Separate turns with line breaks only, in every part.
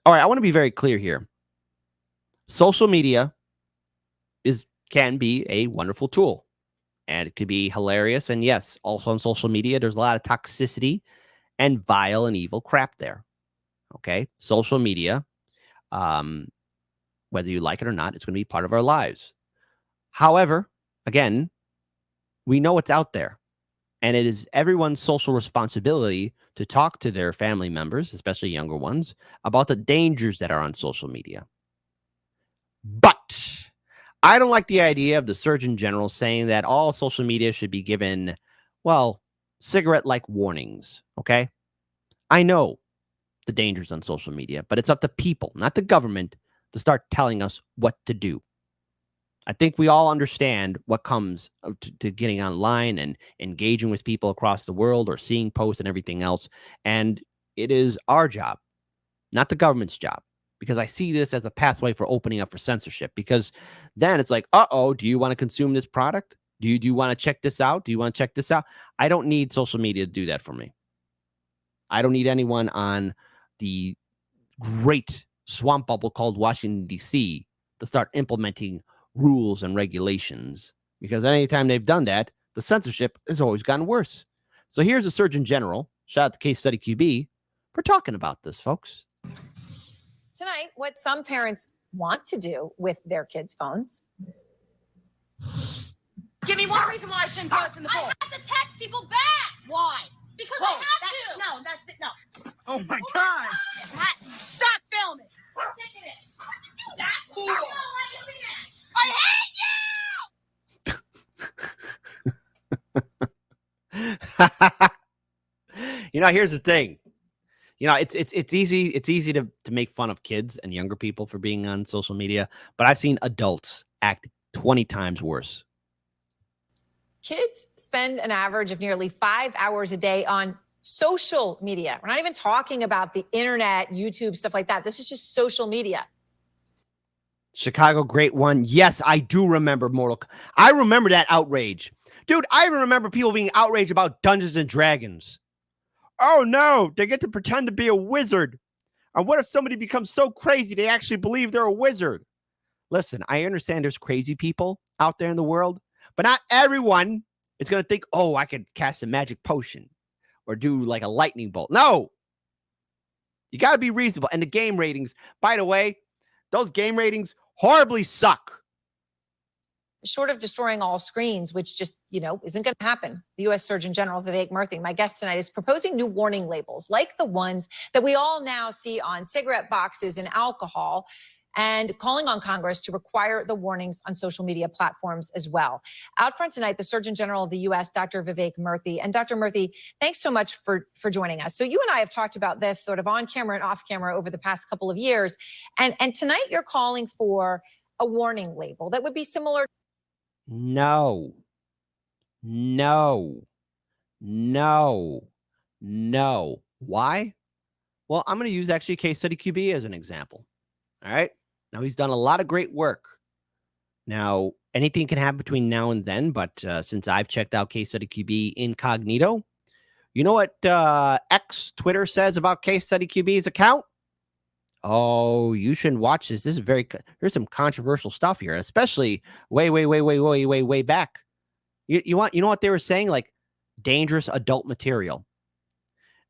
All right, I want to be very clear here. Social media can be a wonderful tool, and it could be hilarious. And yes, also on social media, there's a lot of toxicity and vile and evil crap there. Okay, social media, um, whether you like it or not, it's going to be part of our lives. However, again, we know it's out there. And it is everyone's social responsibility to talk to their family members, especially younger ones, about the dangers that are on social media. But I don't like the idea of the Surgeon General saying that all social media should be given, well, cigarette-like warnings, okay? I know the dangers on social media, but it's up to people, not the government, to start telling us what to do. I think we all understand what comes to getting online and engaging with people across the world or seeing posts and everything else. And it is our job, not the government's job, because I see this as a pathway for opening up for censorship. Because then it's like, do you want to consume this product? Do you want to check this out? Do you want to check this out? I don't need social media to do that for me. I don't need anyone on the great swamp bubble called Washington, D.C. to start implementing rules and regulations, because anytime they've done that, the censorship has always gotten worse. So here's the Surgeon General, shout out to Case Study QB, for talking about this, folks.
Tonight, what some parents want to do with their kids' phones.
Give me one reason why I shouldn't throw this in the bowl.
I have to text people back.
Why?
Because I have to.
No, that's it. No.
Oh my God!
Stop filming.
I'm sick of it. Why would you do that?
Ooh.
No, why do that? I hate you!
Here's the thing. It's easy to make fun of kids and younger people for being on social media, but I've seen adults act 20 times worse.
Kids spend an average of nearly 5 hours a day on social media. We're not even talking about the internet, YouTube, stuff like that. This is just social media.
Chicago Great One. Yes, I do remember I remember that outrage. Dude, I even remember people being outraged about Dungeons and Dragons. Oh no, they get to pretend to be a wizard. And what if somebody becomes so crazy they actually believe they're a wizard? Listen, I understand there's crazy people out there in the world, but not everyone is going to think, oh, I could cast a magic potion or do like a lightning bolt. No. You got to be reasonable. And the game ratings, by the way, those game ratings horribly suck.
Short of destroying all screens, which just, isn't going to happen. The U.S. Surgeon General Vivek Murthy, my guest tonight, is proposing new warning labels like the ones that we all now see on cigarette boxes and alcohol, and calling on Congress to require the warnings on social media platforms as well. Out front tonight, the Surgeon General of the U.S., Dr. Vivek Murthy. And Dr. Murthy, thanks so much for joining us. So you and I have talked about this sort of on camera and off camera over the past couple of years. And tonight you're calling for a warning label that would be similar.
No. Why? Well, I'm going to use actually Case Study QB as an example. All right. Now, he's done a lot of great work. Now, anything can happen between now and then, but since I've checked out Case Study QB incognito, you know what X Twitter says about Case Study QB's account? Oh, you shouldn't watch this. This is there's some controversial stuff here, especially way back. You know what they were saying? Like dangerous adult material.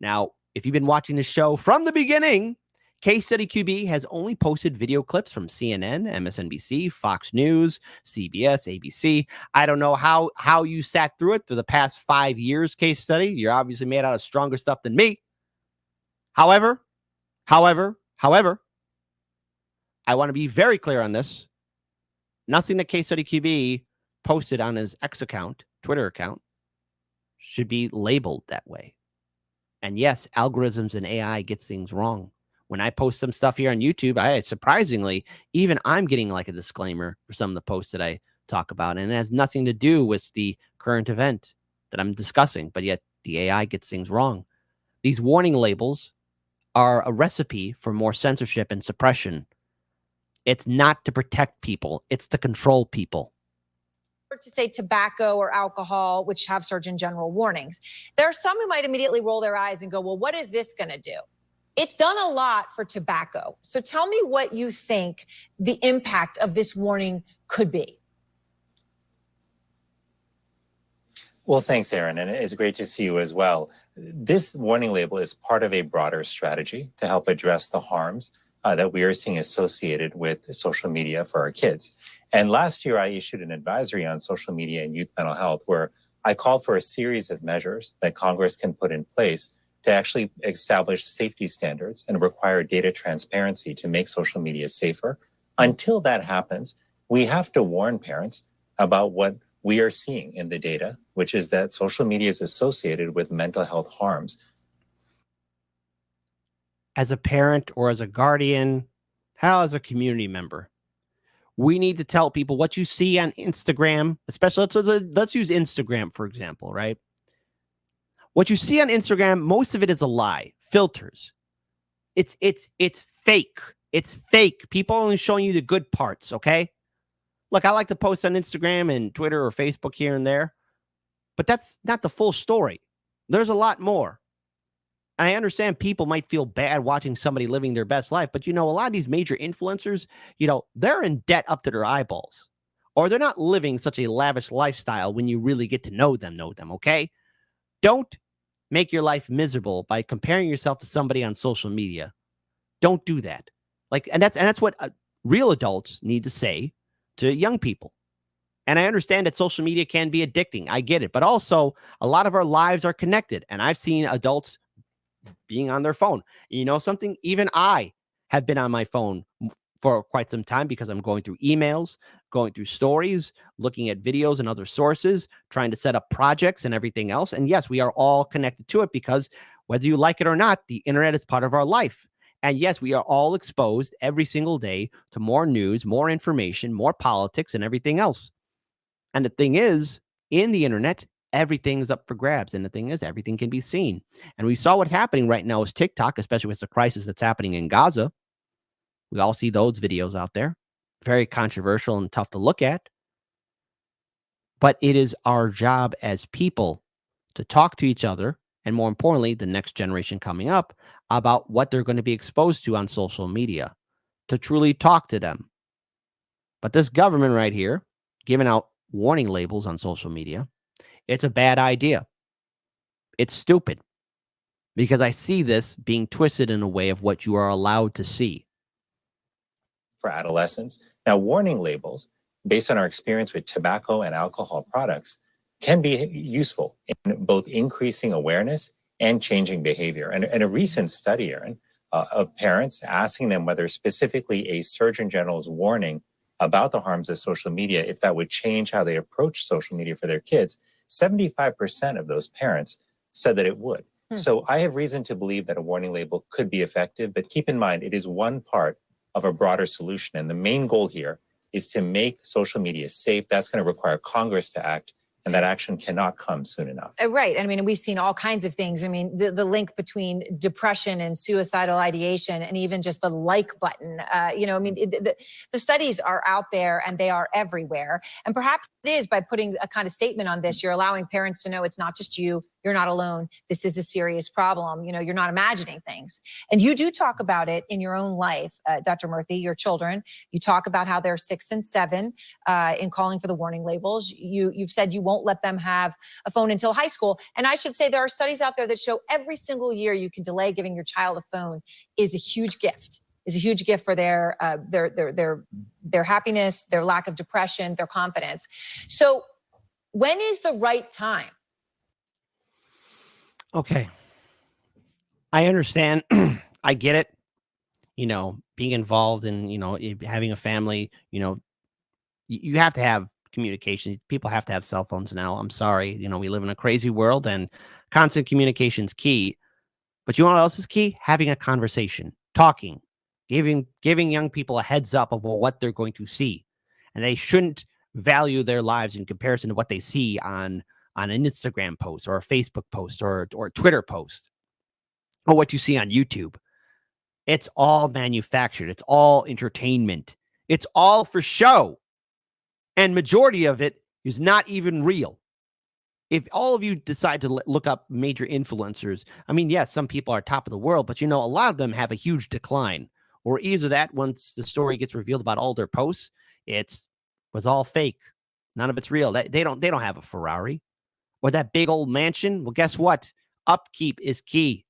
Now, if you've been watching the show from the beginning, Case Study QB has only posted video clips from CNN, MSNBC, Fox News, CBS, ABC. I don't know how you sat through it for the past 5 years, Case Study. You're obviously made out of stronger stuff than me. However, I want to be very clear on this. Nothing that Case Study QB posted on his X account, Twitter account, should be labeled that way. And yes, algorithms and AI gets things wrong. When I post some stuff here on YouTube, surprisingly, even I'm getting like a disclaimer for some of the posts that I talk about. And it has nothing to do with the current event that I'm discussing, but yet the AI gets things wrong. These warning labels are a recipe for more censorship and suppression. It's not to protect people. It's to control people.
To say tobacco or alcohol, which have Surgeon General warnings. There are some who might immediately roll their eyes and go, well, what is this going to do? It's done a lot for tobacco. So tell me what you think the impact of this warning could be.
Well, thanks, Aaron, and it's great to see you as well. This warning label is part of a broader strategy to help address the harms that we are seeing associated with social media for our kids. And last year, I issued an advisory on social media and youth mental health where I called for a series of measures that Congress can put in place to actually establish safety standards and require data transparency to make social media safer. Until that happens, we have to warn parents about what we are seeing in the data, which is that social media is associated with mental health harms.
As a parent or as a guardian, how as a community member, we need to tell people what you see on Instagram, especially let's use Instagram, for example, right? What you see on Instagram, most of it is a lie, filters. It's fake. It's fake. People are only showing you the good parts, okay? Look, I like to post on Instagram and Twitter or Facebook here and there, but that's not the full story. There's a lot more. I understand people might feel bad watching somebody living their best life, but a lot of these major influencers, they're in debt up to their eyeballs, or they're not living such a lavish lifestyle when you really get to know them, okay? Don't make your life miserable by comparing yourself to somebody on social media. Don't do that. And that's what real adults need to say to young people. And I understand that social media can be addicting. I get it. But also, a lot of our lives are connected. And I've seen adults being on their phone. Something? Even I have been on my phone for quite some time because I'm going through emails, going through stories, looking at videos and other sources, trying to set up projects and everything else. And yes, we are all connected to it because whether you like it or not, the internet is part of our life. And yes, we are all exposed every single day to more news, more information, more politics, and everything else. And the thing is, in the internet, everything's up for grabs. And the thing is, everything can be seen. And we saw what's happening right now is TikTok, especially with the crisis that's happening in Gaza. We all see those videos out there. Very controversial and tough to look at. But it is our job as people to talk to each other, and more importantly, the next generation coming up, about what they're going to be exposed to on social media, to truly talk to them. But this government right here, giving out warning labels on social media, it's a bad idea. It's stupid because I see this being twisted in a way of what you are allowed to see.
For adolescents. Now, warning labels, based on our experience with tobacco and alcohol products, can be useful in both increasing awareness and changing behavior. And a recent study, Aaron, of parents asking them whether specifically a Surgeon General's warning about the harms of social media, if that would change how they approach social media for their kids, 75% of those parents said that it would. So I have reason to believe that a warning label could be effective, but keep in mind, it is one part of a broader solution. And the main goal here is to make social media safe. That's going to require Congress to act. And that action cannot come soon enough.
Right. I mean, we've seen all kinds of things. I mean, the link between depression and suicidal ideation and even just the like button. The studies are out there and they are everywhere. And perhaps it is by putting a kind of statement on this, you're allowing parents to know it's not just you. You're not alone. This is a serious problem. You're not imagining things. And you do talk about it in your own life, Dr. Murthy, your children. You talk about how they're 6 and 7 in calling for the warning labels. You've said you won't let them have a phone until high school. And I should say there are studies out there that show every single year you can delay giving your child a phone is a huge gift. Is a huge gift for their happiness, their lack of depression, their confidence. So when is the right time?
Okay. I understand. I get it. Being involved in, having a family, you have to have communication. People have to have cell phones now. I'm sorry. We live in a crazy world and constant communication is key. But you know what else is key? Having a conversation, talking, giving young people a heads up of what they're going to see. And they shouldn't value their lives in comparison to what they see on an Instagram post or a Facebook post or a Twitter post or what you see on YouTube. It's all manufactured. It's all entertainment. It's all for show. And majority of it is not even real. if all of you decide to look up major influencers, I mean, yes, some people are top of the world, but a lot of them have a huge decline. Or either that, once the story gets revealed about all their posts, was all fake. None of it's real. They don't have a Ferrari or that big old mansion. Well, guess what? Upkeep is key.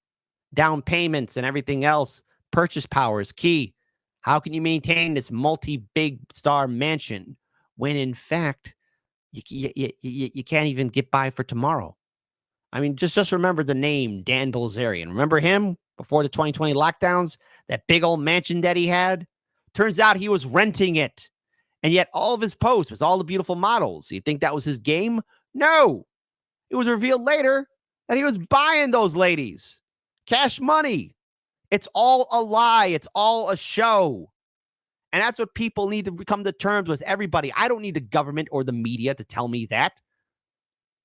Down payments and everything else, purchase power is key. How can you maintain this multi-big star mansion when in fact you can't even get by for tomorrow? I mean, just remember the name Dan Bilzerian. Remember him before the 2020 lockdowns? That big old mansion that he had? Turns out he was renting it. And yet all of his posts was all the beautiful models. You think that was his game? No. It was revealed later that he was buying those ladies. Cash money. It's all a lie. It's all a show. And that's what people need to come to terms with. Everybody. I don't need the government or the media to tell me that.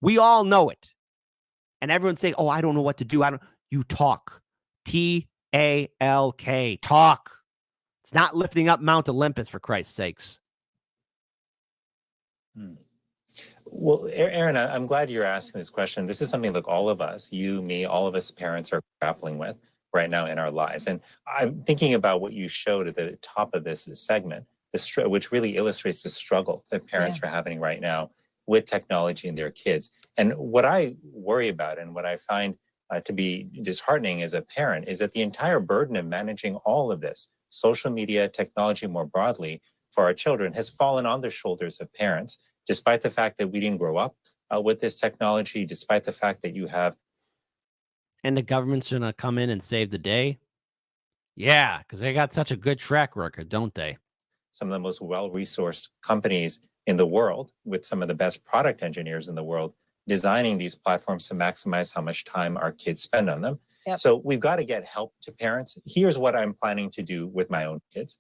We all know it. And everyone's saying, oh, I don't know what to do. You talk. T-A-L-K. Talk. It's not lifting up Mount Olympus, for Christ's sakes.
Well, Aaron, I'm glad you're asking this question. This is something that all of us, you, me, all of us parents are grappling with right now in our lives. And I'm thinking about what you showed at the top of this segment, which really illustrates the struggle that parents are having right now with technology and their kids. And what I worry about and what I find to be disheartening as a parent is that the entire burden of managing all of this, social media, technology more broadly, for our children has fallen on the shoulders of parents, despite the fact that we didn't grow up with this technology, despite the fact that you have.
And the government's going to come in and save the day? Yeah, because they got such a good track record, don't they?
Some of the most well-resourced companies in the world, with some of the best product engineers in the world, designing these platforms to maximize how much time our kids spend on them.
Yep.
So we've got to get help to parents. Here's what I'm planning to do with my own kids.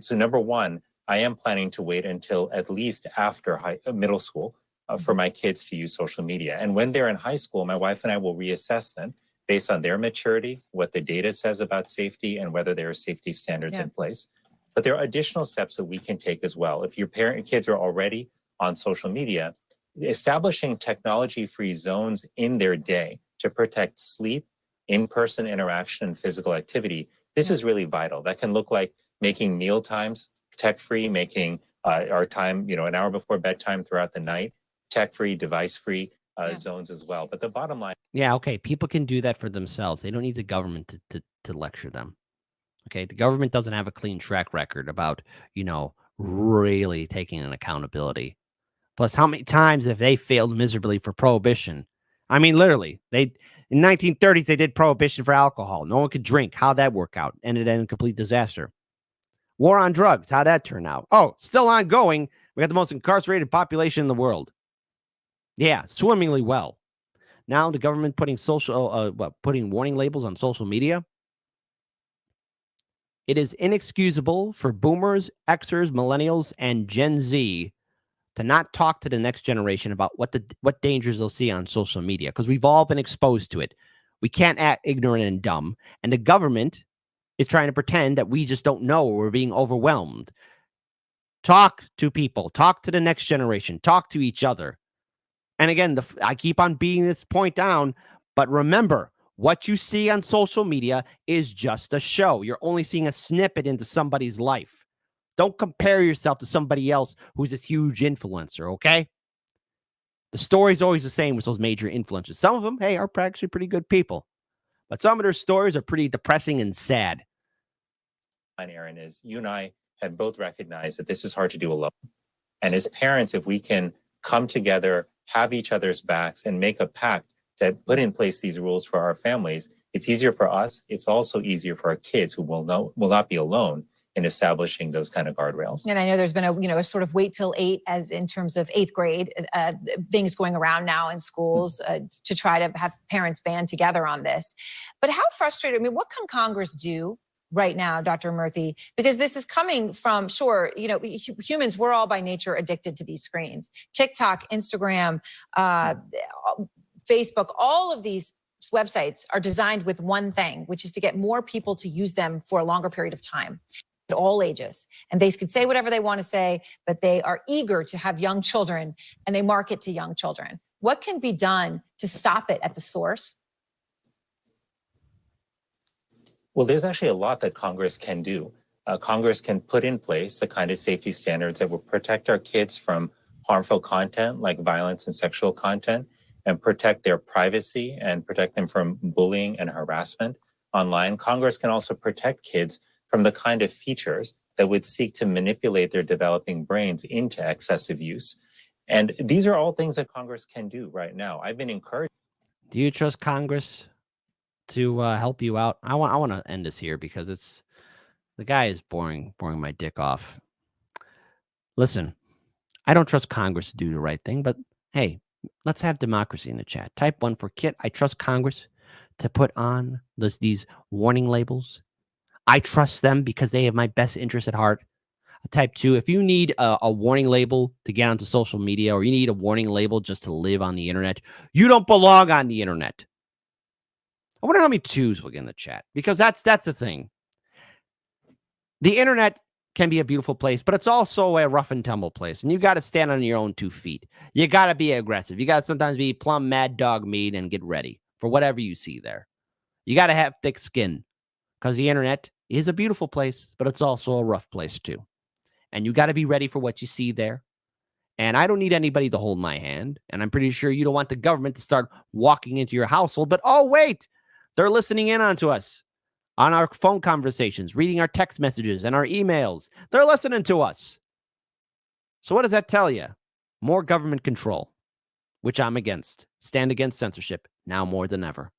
So number one, I am planning to wait until at least after middle school for my kids to use social media. And when they're in high school, my wife and I will reassess them based on their maturity, what the data says about safety, and whether there are safety standards in place. But there are additional steps that we can take as well. If your kids are already on social media, establishing technology-free zones in their day to protect sleep, in-person interaction, and physical activity, this is really vital. That can look like making meal times tech-free, making our time, an hour before bedtime throughout the night, tech-free, device-free zones as well. But the bottom line.
Yeah, okay. People can do that for themselves. They don't need the government to lecture them. Okay. The government doesn't have a clean track record about, really taking an accountability. Plus, how many times have they failed miserably for prohibition? I mean, literally, in 1930s, they did prohibition for alcohol. No one could drink. How'd that work out? Ended in complete disaster. War on drugs. How'd that turn out? Oh, still ongoing. We got the most incarcerated population in the world. Yeah, swimmingly well. Now the government putting putting warning labels on social media. It is inexcusable for boomers, Xers, millennials, and Gen Z to not talk to the next generation about what dangers they'll see on social media, because we've all been exposed to it. We can't act ignorant and dumb, and the government is trying to pretend that we just don't know, or we're being overwhelmed. Talk to people. Talk to the next generation. Talk to each other. And again, I keep on beating this point down, but remember, what you see on social media is just a show. You're only seeing a snippet into somebody's life. Don't compare yourself to somebody else who's this huge influencer, okay? The story's always the same with those major influencers. Some of them, hey, are actually pretty good people. But some of their stories are pretty depressing and sad.
Aaron, is you and I have both recognized that this is hard to do alone. And as parents, if we can come together, have each other's backs, and make a pact to put in place these rules for our families, it's easier for us. It's also easier for our kids, who will not be alone in establishing those kind of guardrails.
And I know there's been a sort of wait till 8 as in terms of 8th grade things going around now in schools to try to have parents band together on this. But how frustrated, what can Congress do right now, Dr. Murthy? Because this is coming from, humans, we're all by nature addicted to these screens. TikTok, Instagram, Facebook, all of these websites are designed with one thing, which is to get more people to use them for a longer period of time at all ages. And they could say whatever they want to say, but they are eager to have young children, and they market to young children. What can be done to stop it at the source?
Well, there's actually a lot that Congress can do. Congress can put in place the kind of safety standards that will protect our kids from harmful content like violence and sexual content, and protect their privacy and protect them from bullying and harassment online. Congress can also protect kids from the kind of features that would seek to manipulate their developing brains into excessive use. And these are all things that Congress can do right now. I've been encouraged.
Do you trust Congress to help you out? I want to end this here because it's the guy is boring my dick off. Listen, I don't trust Congress to do the right thing, but hey, let's have democracy in the chat. Type 1 for Kit. I trust Congress to put on these warning labels. I trust them because they have my best interest at heart. Type 2, if you need a warning label to get onto social media, or you need a warning label just to live on the internet, you don't belong on the internet. I wonder how many 2s will get in the chat, because that's the thing. The internet can be a beautiful place, but it's also a rough and tumble place, and you got to stand on your own 2 feet. You got to be aggressive. You got to sometimes be plumb mad dog meat and get ready for whatever you see there. You got to have thick skin, because the internet is a beautiful place, but it's also a rough place too. And you got to be ready for what you see there. And I don't need anybody to hold my hand. And I'm pretty sure you don't want the government to start walking into your household. But oh, wait, they're listening in onto us on our phone conversations, reading our text messages and our emails. They're listening to us. So what does that tell you? More government control, which I'm against. Stand against censorship now more than ever.